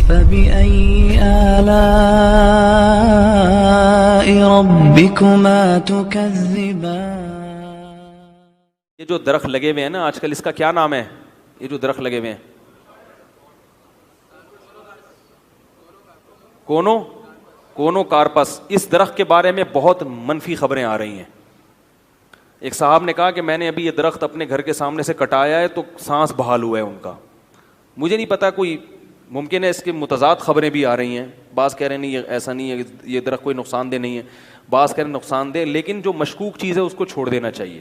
فبأي آلاء ربكما تكذبان. یہ جو درخت لگے ہوئے ہیں نا آج کل، اس کا کیا نام ہے؟ یہ جو درخت لگے ہوئے ہیں کونو کارپس. اس درخت کے بارے میں بہت منفی خبریں آ رہی ہیں. ایک صاحب نے کہا کہ میں نے ابھی یہ درخت اپنے گھر کے سامنے سے کٹایا ہے تو سانس بحال ہوا ہے ان کا. مجھے نہیں پتا، کوئی ممکن ہے اس کے متضاد خبریں بھی آ رہی ہیں. بعض کہہ رہے ہیں نہیں ایسا نہیں ہے، یہ درخت کوئی نقصان دہ نہیں ہے، بعض کہہ رہے ہیں نقصان دہ. لیکن جو مشکوک چیز ہے اس کو چھوڑ دینا چاہیے.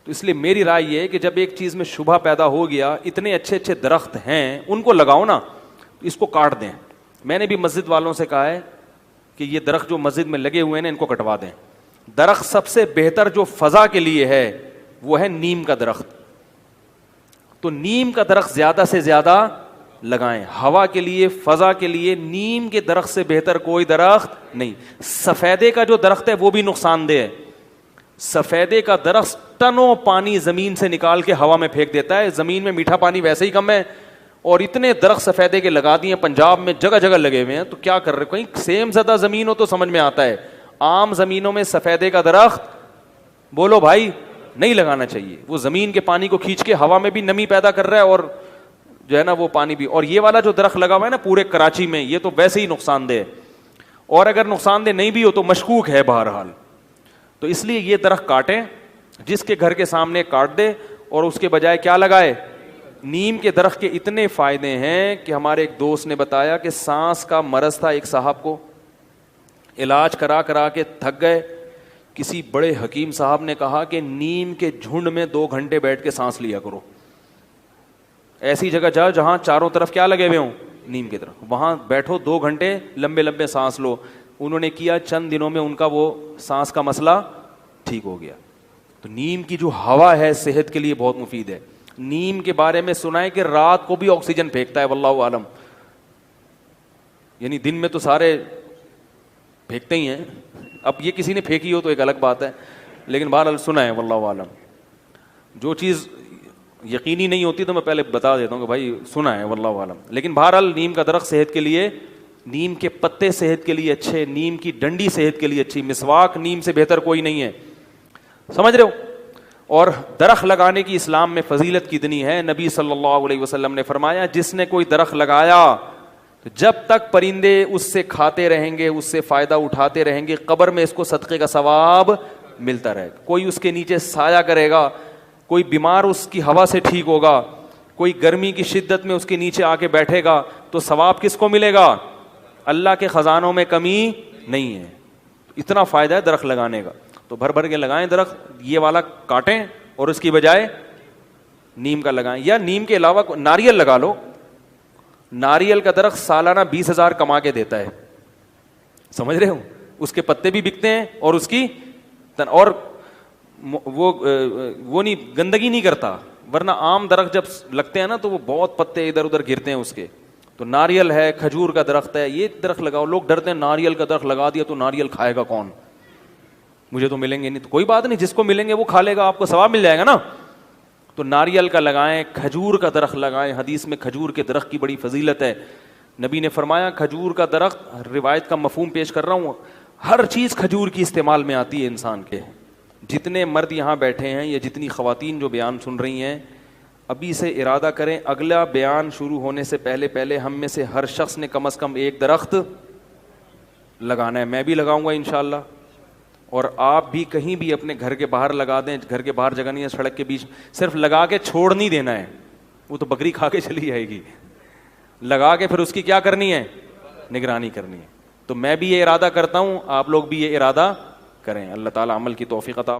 تو اس لیے میری رائے یہ ہے کہ جب ایک چیز میں شبہ پیدا ہو گیا، اتنے اچھے اچھے درخت ہیں ان کو لگاؤ نا، اس کو کاٹ دیں. میں نے بھی مسجد والوں سے کہا ہے کہ یہ درخت جو مسجد میں لگے ہوئے ہیں ان کو کٹوا دیں. درخت سب سے بہتر جو فضا کے لیے ہے وہ ہے نیم کا درخت. تو نیم کا درخت زیادہ سے زیادہ لگائیں. ہوا کے لیے، فضا کے لیے نیم کے درخت سے بہتر کوئی درخت نہیں. سفیدے کا جو درخت ہے وہ بھی نقصان دہ ہے. سفیدے کا درخت ٹنوں پانی زمین سے نکال کے ہوا میں پھینک دیتا ہے. زمین میں میٹھا پانی ویسے ہی کم ہے، اور اتنے درخت سفیدے کے لگا دیے پنجاب میں، جگہ جگہ لگے ہوئے ہیں. تو کیا کر رہے؟ کہیں سیم زدہ زمین ہو تو سمجھ میں آتا ہے. عام زمینوں میں سفیدے کا درخت بولو بھائی نہیں لگانا چاہیے. وہ زمین کے پانی کو کھینچ کے ہوا میں بھی نمی پیدا کر رہا ہے، اور جو ہے نا وہ پانی بھی. اور یہ والا جو درخت لگا ہوا ہے نا پورے کراچی میں، یہ تو ویسے ہی نقصان دہ ہے. اور اگر نقصان دہ نہیں بھی ہو تو مشکوک ہے بہرحال. تو اس لیے یہ درخت کاٹیں، جس کے گھر کے سامنے کاٹ دے، اور اس کے بجائے کیا لگائے؟ نیم کے درخت کے اتنے فائدے ہیں کہ ہمارے ایک دوست نے بتایا کہ سانس کا مرض تھا ایک صاحب کو، علاج کرا کرا کے تھک گئے. کسی بڑے حکیم صاحب نے کہا کہ نیم کے جھنڈ میں 2 گھنٹے بیٹھ کے سانس لیا کرو. ایسی جگہ جاؤ جہاں چاروں طرف کیا لگے ہوئے ہوں؟ نیم کے درخت. وہاں بیٹھو 2 گھنٹے لمبے لمبے سانس لو. انہوں نے کیا، چند دنوں میں ان کا وہ سانس کا مسئلہ ٹھیک ہو گیا. تو نیم کی جو ہوا ہے صحت کے لیے بہت مفید ہے. نیم کے بارے میں سنا ہے کہ رات کو بھی آکسیجن پھینکتا ہے، واللہ عالم. یعنی دن میں تو سارے پھینکتے ہی ہیں. اب یہ کسی نے پھینکی ہو تو ایک الگ بات ہے، لیکن بہرحال سنا ہے، واللہ عالم. جو چیز یقینی نہیں ہوتی تو میں پہلے بتا دیتا ہوں کہ بھائی سنا ہے، واللہ عالم. لیکن بہرحال نیم کا درخت صحت کے لیے، نیم کے پتے صحت کے لیے اچھے، نیم کی ڈنڈی صحت کے لیے اچھی. مسواک نیم سے بہتر کوئی نہیں ہے، سمجھ رہے ہو. اور درخت لگانے کی اسلام میں فضیلت کتنی ہے. نبی صلی اللہ علیہ وسلم نے فرمایا جس نے کوئی درخت لگایا تو جب تک پرندے اس سے کھاتے رہیں گے، اس سے فائدہ اٹھاتے رہیں گے، قبر میں اس کو صدقے کا ثواب ملتا رہے گا. کوئی اس کے نیچے سایہ کرے گا، کوئی بیمار اس کی ہوا سے ٹھیک ہوگا، کوئی گرمی کی شدت میں اس کے نیچے آ کے بیٹھے گا تو ثواب کس کو ملے گا؟ اللہ کے خزانوں میں کمی نہیں ہے. اتنا فائدہ ہے درخت لگانے کا. تو بھر بھر کے لگائیں درخت. یہ والا کاٹیں اور اس کی بجائے نیم کا لگائیں، یا نیم کے علاوہ ناریل لگا لو. ناریل کا درخت سالانہ 20,000 کما کے دیتا ہے، سمجھ رہے ہو. اس کے پتے بھی بکتے ہیں اور اس کی اور وہ نہیں گندگی نہیں کرتا. ورنہ عام درخت جب لگتے ہیں نا تو وہ بہت پتے ادھر ادھر گرتے ہیں اس کے. تو ناریل ہے، کھجور کا درخت ہے، یہ درخت لگاؤ. لوگ ڈرتے ہیں ناریل کا درخت لگا دیا تو ناریل کھائے گا کون، مجھے تو ملیں گے نہیں. تو کوئی بات نہیں، جس کو ملیں گے وہ کھا لے گا، آپ کو ثواب مل جائے گا نا. تو ناریل کا لگائیں، کھجور کا درخت لگائیں. حدیث میں کھجور کے درخت کی بڑی فضیلت ہے. نبی نے فرمایا کھجور کا درخت، روایت کا مفہوم پیش کر رہا ہوں، ہر چیز کھجور کی استعمال میں آتی ہے انسان کے. جتنے مرد یہاں بیٹھے ہیں یا جتنی خواتین جو بیان سن رہی ہیں، ابھی سے ارادہ کریں اگلا بیان شروع ہونے سے پہلے ہم میں سے ہر شخص نے کم از کم ایک درخت لگانا ہے. میں بھی لگاؤں گا انشاءاللہ. اور آپ بھی کہیں بھی اپنے گھر کے باہر لگا دیں. گھر کے باہر جگہ نہیں ہے، سڑک کے بیچ. صرف لگا کے چھوڑ نہیں دینا ہے، وہ تو بکری کھا کے چلی جائے گی. لگا کے پھر اس کی کیا کرنی ہے؟ نگرانی کرنی ہے. تو میں بھی یہ ارادہ کرتا ہوں، آپ لوگ بھی یہ ارادہ کریں. اللہ تعالیٰ عمل کی توفیق عطا